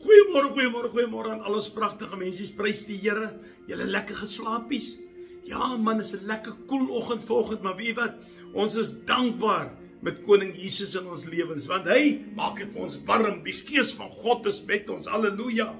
Goeiemôre aan alles pragtige mense. Prys die Here. Julle lekker geslaapies. Ja man, is 'n lekker koel oggend vanoggend, maar weet jy wat? Ons is dankbaar met koning Jesus in ons lewens, want hy maak dit vir ons warm. Die gees van God is met ons. Halleluja.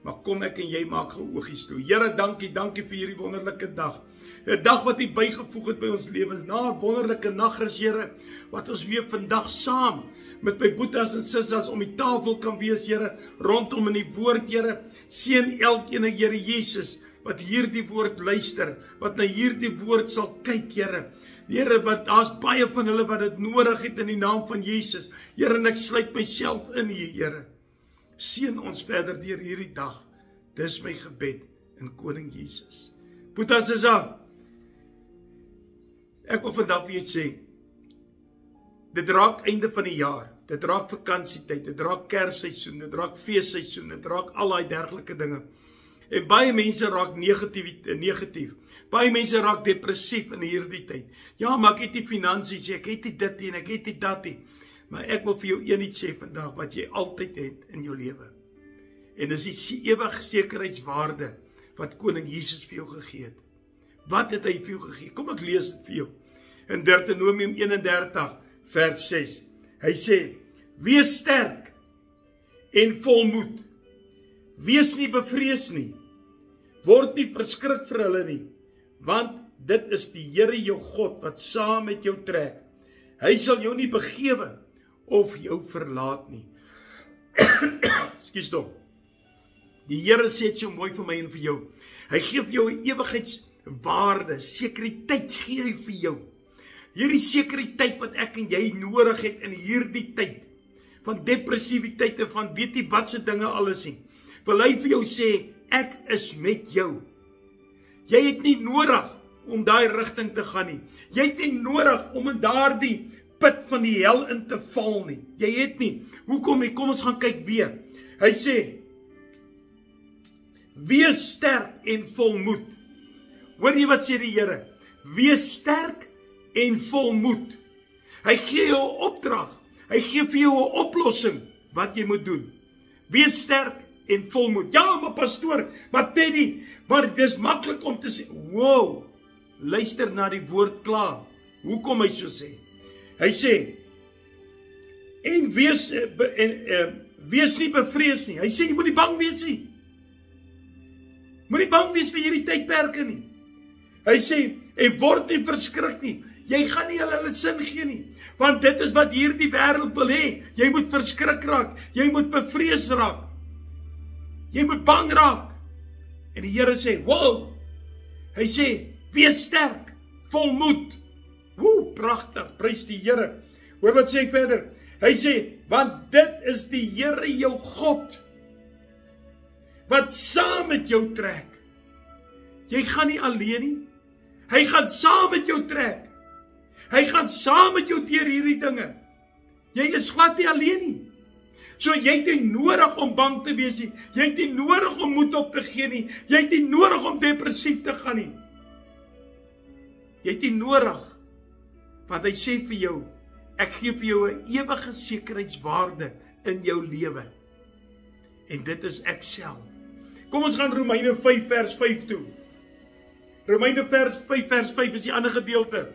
Maar kom ek en jy maak geoogies toe. Here, dankie vir hierdie wonderlike dag. 'n Dag wat U bygevoeg het by ons lewens. Na 'n wonderlike nagrus, Here, wat ons weer vandag saam met my boetas en sissas om die tafel kan wees, Here, rondom in die woord, Here. Seën elkeen, Here Jesus, wat hierdie woord luister, wat na hierdie woord sal kyk, Here. Here, wat daar's baie van hulle wat dit nodig het in die naam van Jesus. Here, en ek sluit myself in hier, Here. Seën ons verder deur hierdie dag. Dis my gebed in koning Jesus. Boetas is aan. Ek wil vandag vir julle sê, dit raak einde van die jaar, dit raak vakansietyd, dit raak kersseisoen, dit raak feesseisoen, dit raak al daai dergelike dinge. En baie mense raak negatief. Baie mense raak depressief in hierdie tyd. Ja, maar ek het nie finansies, ek het nie dit nie, en ek het nie dat nie. Maar ek wil vir jou een iets sê vandag, wat jy altyd het in jou lewe. En dis die ewige sekerheidswaarde, wat koning Jesus vir jou gegee het. Wat het hy vir jou gegee? Kom ek lees dit vir jou. In Deuteronomium 31 vers 6. Hy sê, wees sterk en volmoed. Wees nie bevrees nie. Word nie verskrik vir hulle nie. Want dit is die Here jou God wat saam met jou trek. Hy sal jou nie begewe of jou verlaat nie. Ekskuus tog. Die Here sê dit so mooi vir my en vir jou. Hy gee vir jou 'n ewigheidswaarde, sekuriteit gee hy vir jou. Hierdie sekuriteit wat ek en jy nodig het in hierdie tyd van depressiwiteit en van weet nie wat se dinge alles nie. Wil hy vir jou sê, ek is met jou. Jy het nie nodig om daai rigting te gaan nie. Jy het nie nodig om in daardie put van die hel in te val nie. Jy het nie. Hoekom nie? Kom ons gaan kyk weer. Hy sê, wees sterk en volmoed. Hoor jy wat sê die Here? Wees sterk en volmoed. Hy gee jou 'n opdrag. Hy gee vir jou 'n oplossing wat jy moet doen. Wees sterk en volmoed. Ja, maar pastoor, maar Teddy, maar dis maklik om te sê, wow, luister na die woord klaar. Hoekom hy so sê? Hy sê, en wees nie bevrees nie. Hy sê, jy moet nie bang wees nie. Moet nie bang wees vir hierdie tydperke nie. Hy sê, en word nie verskrik nie. Jy gaan nie hulle sin gee nie. Want dit is wat hierdie wêreld wil hê. Jy moet verskrik raak. Jy moet bevrees raak. Jy moet bang raak. En die Here sê, wow. Hy sê, wees sterk, volmoed. Woe, pragtig, prys die Here. Hoor wat sê ek verder? Hy sê, want dit is die Here jou God, wat saam met jou trek. Jy gaan nie alleen nie. Hy gaan saam met jou trek. Hy gaan saam met jou deur hierdie dinge. Jy is glad nie alleen nie. So jy het nie nodig om bang te wees nie. Jy het nie nodig om moed op te gee nie. Jy het nie nodig om depressief te gaan nie. Jy het nie nodig, want hy sê vir jou, ek gee vir jou 'n ewige sekuriteitswaarde in jou lewe. En dit is ek self. Kom ons gaan Romeine 5 vers 5 toe. Romeine 5 vers 5 is die ander gedeelte.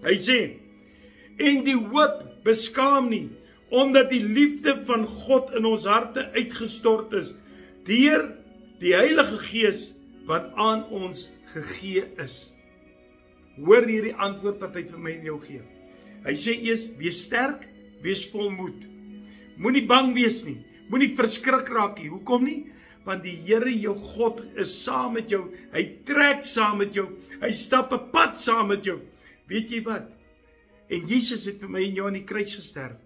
Hy sê, en die hoop beskaam nie, omdat die liefde van God in ons harte uitgestort is, deur die Heilige Gees wat aan ons gegee is. Hoor hierdie antwoord wat hy vir my en jou gee. Hy sê eers, wees sterk, wees volmoed. Moenie bang wees nie, moenie verskrik raak nie. Hoekom nie? Want die Here jou God is saam met jou. Hy trek saam met jou. Hy stap 'n pad saam met jou. Weet jy wat? En Jesus het vir my en jou aan die kruis gesterf.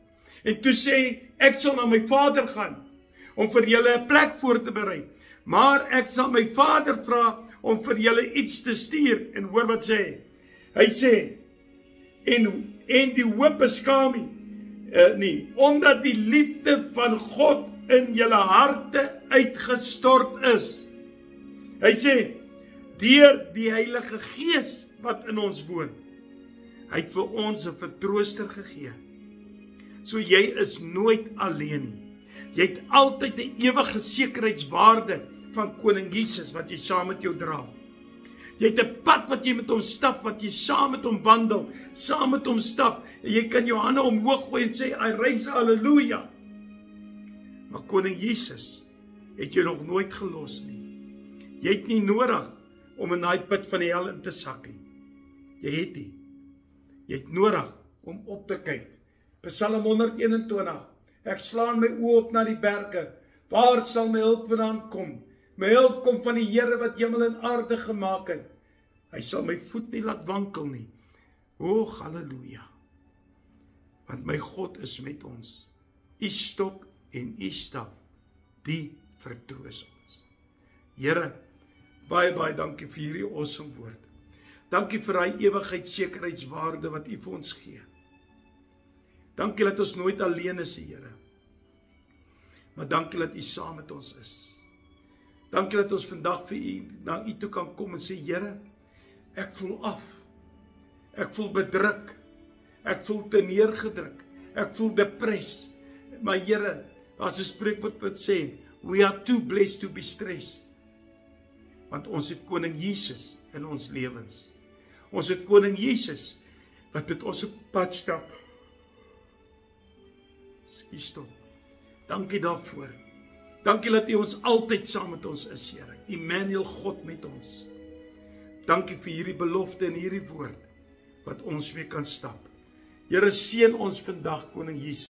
En toe sê, ek sal na my Vader gaan, om vir julle 'n plek voor te berei. Maar ek sal my Vader vra, om vir julle iets te stuur. En hoor wat sê hy? Hy sê, en die hoop beskaam nie, omdat die liefde van God in julle harte uitgestort is. Hy sê, deur die Heilige Gees wat in ons woon. Hy het vir ons 'n vertrooster gegee. So jy is nooit alleen nie. Jy het altyd 'n ewige sekuriteitswaarde van koning Jesus wat jy saam met jou dra. Jy het 'n pad wat jy met hom stap, wat jy saam met hom wandel, saam met hom stap, en jy kan jou hande omhoog gooi en sê, I raise hallelujah. Maar koning Jesus het jou nog nooit gelos nie. Jy het nie nodig om in daai put van die hel in te sak nie. Jy het nie. Jy het nodig om op te kyk. Psalm 121. Ek slaan my oë op na die berge. Waar sal my hulp vandaan kom? My hulp kom van die Here wat hemel en aarde gemaak het. Hy sal my voet nie laat wankel nie. O, halleluja. Want my God is met ons. U stok en u staf, die vertroos ons. Here, baie dankie vir hierdie awesome woord. Dankie vir daai ewigheidssekuriteitswaarde wat u vir ons gee. Dankie dat ons nooit alleen is, Here. Maar dankie dat u saam met ons is. Dankie dat ons vandag vir u na u toe kan kom en sê, Here, ek voel af. Ek voel bedruk. Ek voel teneergedruk. Ek voel depressed. Maar Here, as 'n spreekwoord wat sê, we are too blessed to be stressed. Want ons het koning Jesus in ons lewens. Ons het koning Jesus wat met ons op pad stap. Skus tog. Dankie daarvoor. Dankie dat u ons altyd saam met ons is, Here. Immanuel, God met ons. Dankie vir hierdie belofte en hierdie woord wat ons mee kan stap. Here, seën ons vandag, koning Jesus.